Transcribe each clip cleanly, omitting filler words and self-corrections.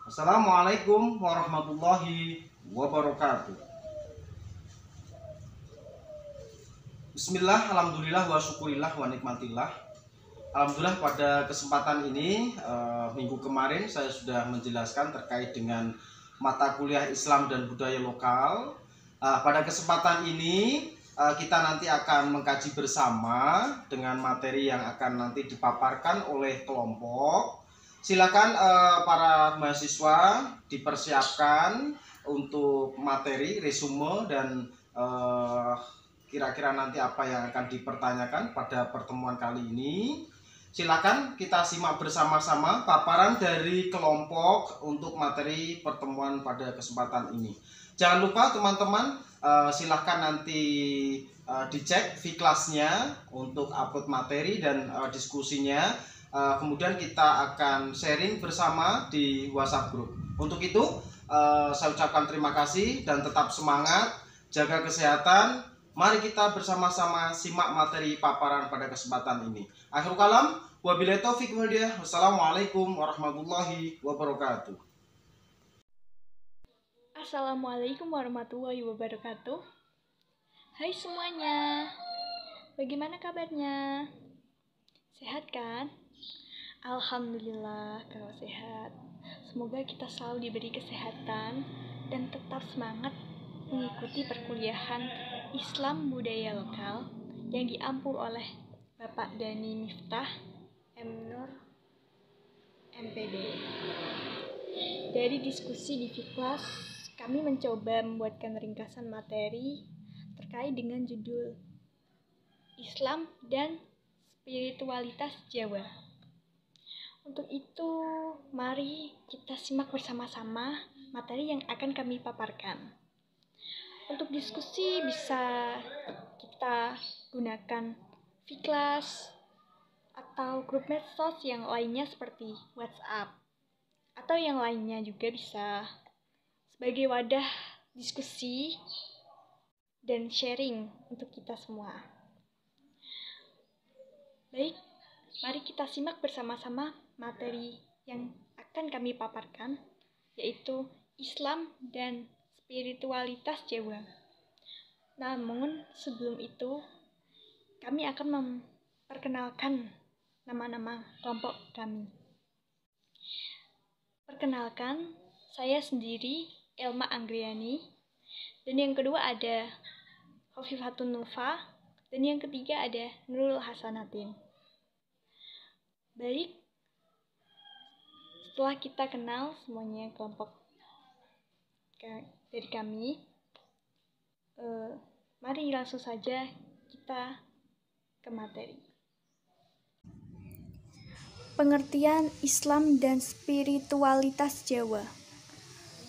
Assalamualaikum warahmatullahi wabarakatuh. Bismillah, alhamdulillah, wa syukurillah, wa nikmatillah. Alhamdulillah pada kesempatan ini minggu kemarin saya sudah menjelaskan terkait dengan mata kuliah Islam dan budaya lokal. Pada kesempatan ini kita nanti akan mengkaji bersama dengan materi yang akan nanti dipaparkan oleh kelompok. Silakan para mahasiswa dipersiapkan untuk materi, resume, dan kira-kira nanti apa yang akan dipertanyakan pada pertemuan kali ini. Silakan kita simak bersama-sama paparan dari kelompok untuk materi pertemuan pada kesempatan ini. Jangan lupa teman-teman, silahkan nanti dicek V-Class-nya untuk upload materi dan diskusinya. Kemudian kita akan sharing bersama di WhatsApp group. Untuk itu, saya ucapkan terima kasih dan tetap semangat, jaga kesehatan. Mari kita bersama-sama simak materi paparan pada kesempatan ini. Akhirul kalam, wabillahi taufiq wal hidayah. Wassalamualaikum warahmatullahi wabarakatuh. Assalamualaikum warahmatullahi wabarakatuh. Hai semuanya, bagaimana kabarnya? Sehat kan? Alhamdulillah kalau sehat. Semoga kita selalu diberi kesehatan dan tetap semangat mengikuti perkuliahan Islam budaya lokal yang diampu oleh Bapak Dani Miftah M. Nur MPD. Dari diskusi di V-Class, kami mencoba membuatkan ringkasan materi terkait dengan judul Islam dan Spiritualitas Jawa. Untuk itu, mari kita simak bersama-sama materi yang akan kami paparkan. Untuk diskusi bisa kita gunakan V-Class atau grup medsos yang lainnya seperti WhatsApp, atau yang lainnya juga bisa sebagai wadah diskusi dan sharing untuk kita semua. Baik, mari kita simak bersama-sama materi yang akan kami paparkan, yaitu Islam dan Spiritualitas Jawa. Namun sebelum itu, kami akan memperkenalkan nama-nama kelompok kami. Perkenalkan, saya sendiri Elma Anggriani, dan yang kedua ada Hofifatun Nufa, dan yang ketiga ada Nurul Hasanatin. Baik, setelah kita kenal semuanya kelompok dari kami, mari langsung saja kita ke materi. Pengertian Islam dan Spiritualitas Jawa.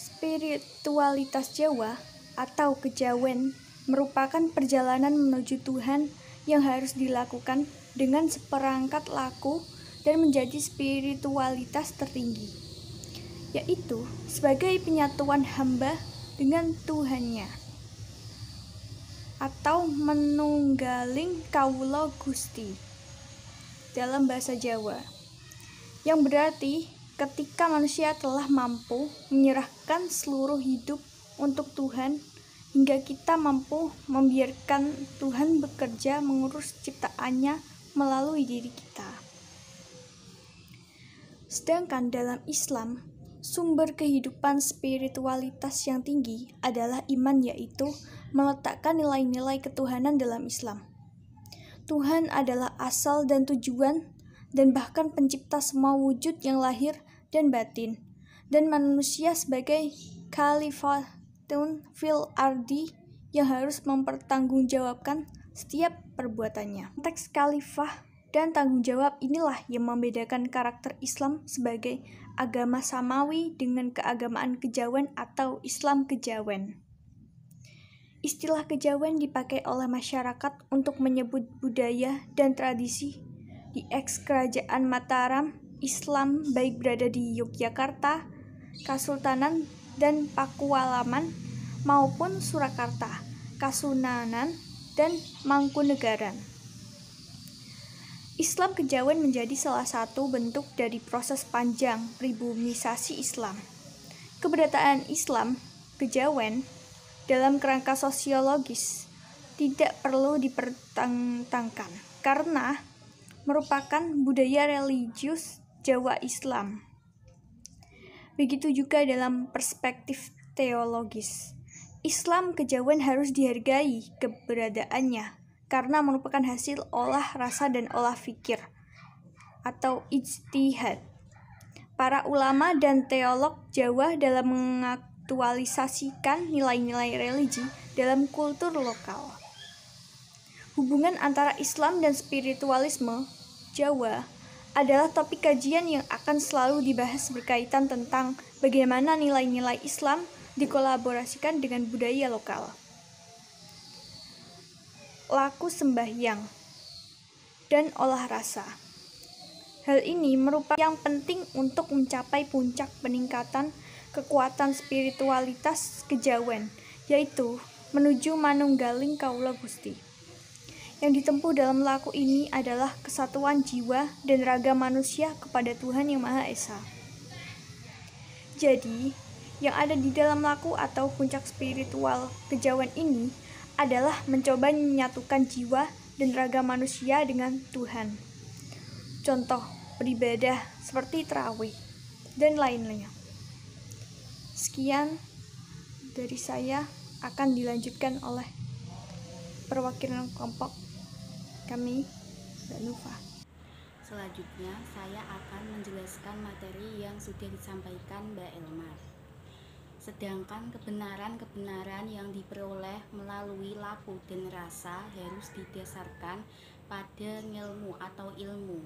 Spiritualitas Jawa atau kejawen merupakan perjalanan menuju Tuhan yang harus dilakukan dengan seperangkat laku dan menjadi spiritualitas tertinggi, yaitu sebagai penyatuan hamba dengan Tuhannya, atau menunggaling kawula Gusti dalam bahasa Jawa, yang berarti ketika manusia telah mampu menyerahkan seluruh hidup untuk Tuhan, hingga kita mampu membiarkan Tuhan bekerja mengurus ciptaannya melalui diri kita. Sedangkan dalam Islam, sumber kehidupan spiritualitas yang tinggi adalah iman, yaitu meletakkan nilai-nilai ketuhanan dalam Islam. Tuhan adalah asal dan tujuan dan bahkan pencipta semua wujud yang lahir dan batin, dan manusia sebagai khalifatun fil ardi yang harus mempertanggungjawabkan setiap perbuatannya. Teks khalifah dan tanggung jawab inilah yang membedakan karakter Islam sebagai agama samawi dengan keagamaan kejawen atau Islam kejawen. Istilah kejawen dipakai oleh masyarakat untuk menyebut budaya dan tradisi di eks-kerajaan Mataram Islam, baik berada di Yogyakarta, Kasultanan dan Pakualaman, maupun Surakarta, Kasunanan, dan Mangkunegaran. Islam kejawen menjadi salah satu bentuk dari proses panjang pribumisasi Islam, Keberadaan Islam kejawen dalam kerangka sosiologis tidak perlu dipertentangkan karena merupakan budaya religius Jawa Islam. Begitu juga dalam perspektif teologis. Islam kejawen harus dihargai keberadaannya karena merupakan hasil olah rasa dan olah fikir atau ijtihad para ulama dan teolog Jawa dalam mengaktualisasikan nilai-nilai religi dalam kultur lokal. Hubungan antara Islam dan spiritualisme Jawa adalah topik kajian yang akan selalu dibahas berkaitan tentang bagaimana nilai-nilai Islam dikolaborasikan dengan budaya lokal. Laku sembahyang dan olah rasa. Hal ini merupakan yang penting untuk mencapai puncak peningkatan kekuatan spiritualitas kejawen, yaitu menuju manunggaling kaula Gusti. Yang ditempuh dalam laku ini adalah kesatuan jiwa dan raga manusia kepada Tuhan Yang Maha Esa. Jadi, yang ada di dalam laku atau puncak spiritual kejawen ini adalah mencoba menyatukan jiwa dan raga manusia dengan Tuhan. Contoh beribadah seperti tarawih dan lain-lainnya. Sekian dari saya, akan dilanjutkan oleh perwakilan kelompok kami, Mbak Nufa. Selanjutnya, saya akan menjelaskan materi yang sudah disampaikan Mbak Elmar. Sedangkan kebenaran-kebenaran yang diperoleh melalui laku dan rasa harus didasarkan pada ngilmu atau ilmu.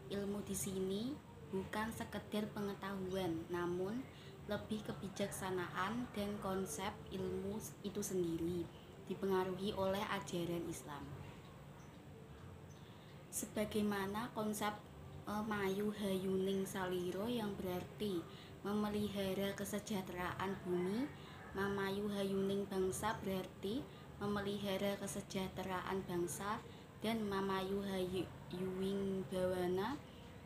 Ilmu di sini bukan sekedar pengetahuan, namun lebih kebijaksanaan dan konsep ilmu itu sendiri dipengaruhi oleh ajaran Islam. Sebagaimana konsep mayu hayuning saliro yang berarti memelihara kesejahteraan bumi, mamayu hayuning bangsa berarti memelihara kesejahteraan bangsa, dan mamayu hayuing bawana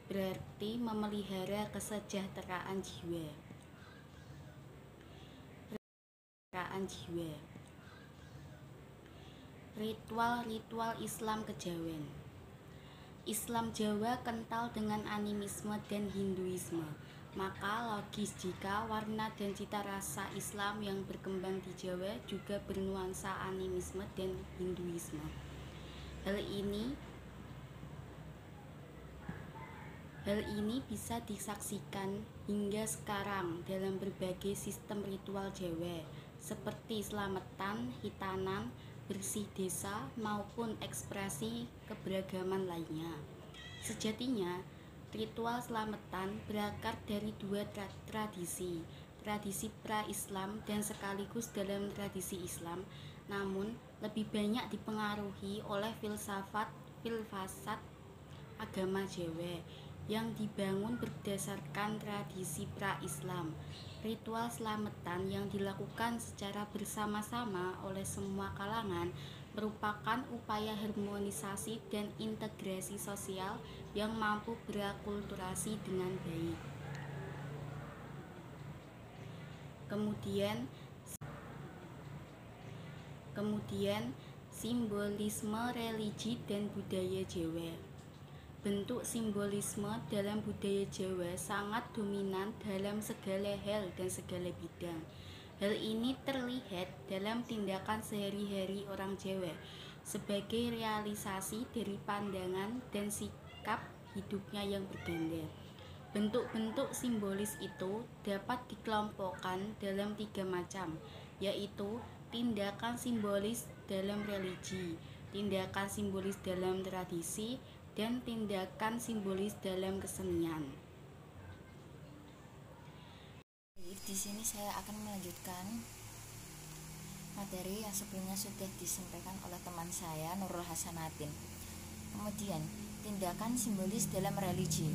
berarti memelihara kesejahteraan jiwa. Ritual-ritual Islam kejawen. Islam Jawa kental dengan animisme dan Hinduisme, maka logis jika warna dan cita rasa Islam yang berkembang di Jawa juga bernuansa animisme dan Hinduisme. Hal ini bisa disaksikan hingga sekarang dalam berbagai sistem ritual Jawa seperti slametan, hitanan, bersih desa, maupun ekspresi keberagaman lainnya. Sejatinya, ritual slametan berakar dari dua tradisi pra-Islam dan sekaligus dalam tradisi Islam, namun lebih banyak dipengaruhi oleh filsafat agama Jawa yang dibangun berdasarkan tradisi pra-Islam. Ritual slametan yang dilakukan secara bersama-sama oleh semua kalangan merupakan upaya harmonisasi dan integrasi sosial yang mampu berakulturasi dengan baik. Kemudian simbolisme religi dan budaya Jawa. Bentuk simbolisme dalam budaya Jawa sangat dominan dalam segala hal dan segala bidang. Hal ini terlihat dalam tindakan sehari-hari orang Jawa sebagai realisasi dari pandangan dan sikap hidupnya yang berganda. Bentuk-bentuk simbolis itu dapat dikelompokkan dalam 3 macam, yaitu tindakan simbolis dalam religi, tindakan simbolis dalam tradisi, dan tindakan simbolis dalam kesenian. Di sini saya akan melanjutkan materi yang sebelumnya sudah disampaikan oleh teman saya Nurul Hasanatin. Kemudian, tindakan simbolis dalam religi.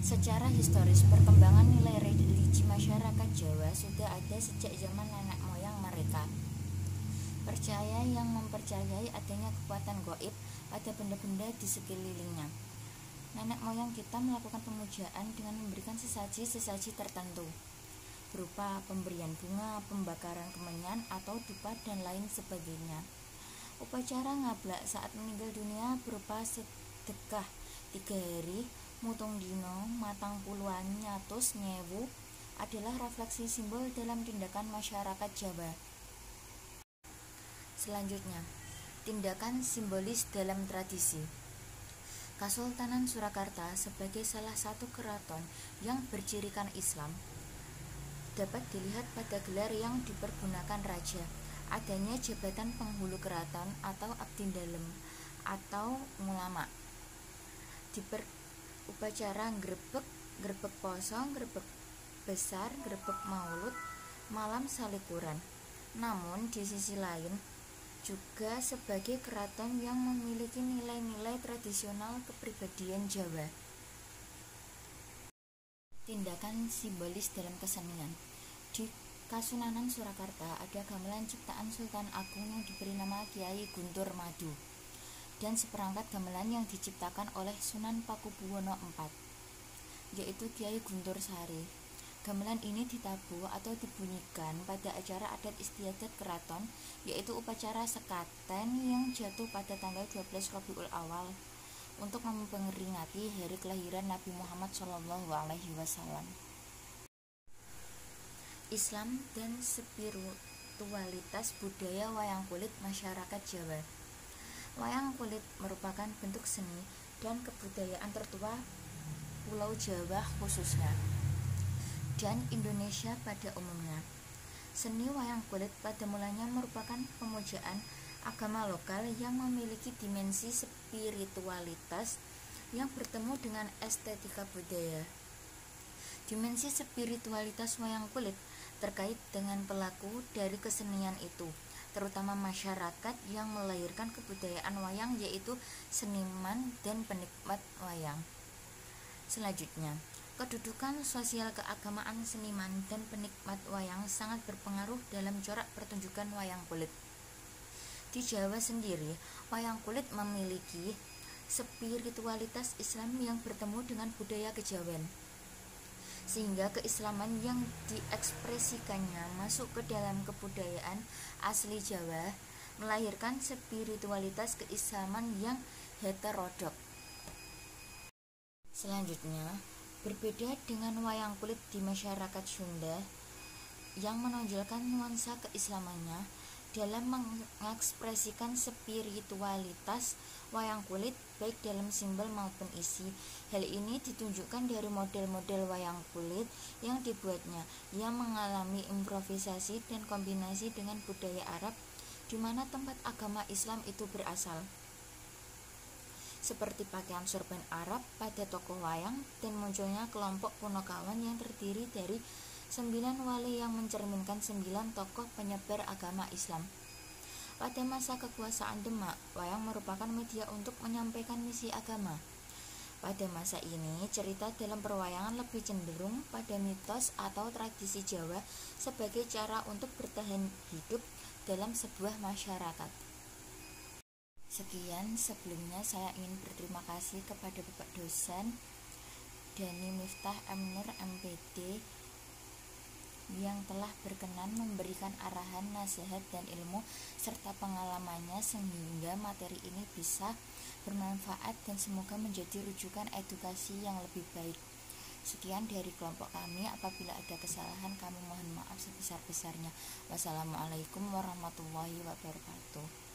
Secara historis, perkembangan nilai religi masyarakat Jawa sudah ada sejak zaman nenek moyang mereka. Percaya yang mempercayai adanya kekuatan gaib pada benda-benda di sekelilingnya. Nenek moyang kita melakukan pemujaan dengan memberikan sesaji-sesaji tertentu. berupa pemberian bunga, pembakaran kemenyan atau dupa dan lain sebagainya. Upacara ngablak saat meninggal dunia berupa sedekah 3 hari, mutung dino, matang puluhan, nyatus, nyewu adalah refleksi simbol dalam tindakan masyarakat Jawa. Selanjutnya, tindakan simbolis dalam tradisi. Kesultanan Surakarta sebagai salah satu keraton yang bercirikan Islam dapat dilihat pada gelar yang dipergunakan raja, adanya jabatan penghulu keraton atau abdi dalem atau ulama. Upacara grebek, grebek poso, grebek besar, grebek maulud, malam salikuran. Namun di sisi lain juga sebagai keraton yang memiliki nilai-nilai tradisional kepribadian Jawa. Tindakan simbolis dalam kesenian. Di Kasunanan Surakarta ada gamelan ciptaan Sultan Agung yang diberi nama Kiai Guntur Madu dan seperangkat gamelan yang diciptakan oleh Sunan Pakubuwono IV, yaitu Kiai Guntur Sari. Gamelan ini ditabuh atau dibunyikan pada acara adat istiadat keraton, yaitu upacara sekaten yang jatuh pada tanggal 12 Rabiul Awal untuk memperingati hari kelahiran Nabi Muhammad SAW. Islam dan spiritualitas budaya wayang kulit masyarakat Jawa. Wayang kulit merupakan bentuk seni dan kebudayaan tertua Pulau Jawa khususnya dan Indonesia pada umumnya. Seni wayang kulit pada mulanya merupakan pemujaan agama lokal yang memiliki dimensi spiritualitas yang bertemu dengan estetika budaya. Dimensi spiritualitas wayang kulit terkait dengan pelaku dari kesenian itu, terutama masyarakat yang melahirkan kebudayaan wayang, yaitu seniman dan penikmat wayang. Selanjutnya, kedudukan sosial keagamaan seniman dan penikmat wayang sangat berpengaruh dalam corak pertunjukan wayang kulit. Di Jawa sendiri, wayang kulit memiliki spiritualitas Islam yang bertemu dengan budaya kejawen, sehingga keislaman yang diekspresikannya masuk ke dalam kebudayaan asli Jawa, melahirkan spiritualitas keislaman yang heterodok. Selanjutnya, berbeda dengan wayang kulit di masyarakat Sunda yang menonjolkan nuansa keislamannya dalam mengekspresikan spiritualitas wayang kulit baik dalam simbol maupun isi. Hal ini ditunjukkan dari model-model wayang kulit yang dibuatnya yang mengalami improvisasi dan kombinasi dengan budaya Arab di mana tempat agama Islam itu berasal, seperti pakaian sorban Arab pada tokoh wayang dan munculnya kelompok Punokawan yang terdiri dari 9 wali yang mencerminkan 9 tokoh penyebar agama Islam. Pada masa kekuasaan Demak, wayang merupakan media untuk menyampaikan misi agama. Pada masa ini, cerita dalam perwayangan lebih cenderung pada mitos atau tradisi Jawa sebagai cara untuk bertahan hidup dalam sebuah masyarakat. Sekian, sebelumnya saya ingin berterima kasih kepada Bapak dosen Dani Miftah M. Nur MPD yang telah berkenan memberikan arahan, nasihat, dan ilmu serta pengalamannya sehingga materi ini bisa bermanfaat dan semoga menjadi rujukan edukasi yang lebih baik. Sekian dari kelompok kami. Apabila ada kesalahan, kami mohon maaf sebesar-besarnya. Wassalamualaikum warahmatullahi wabarakatuh.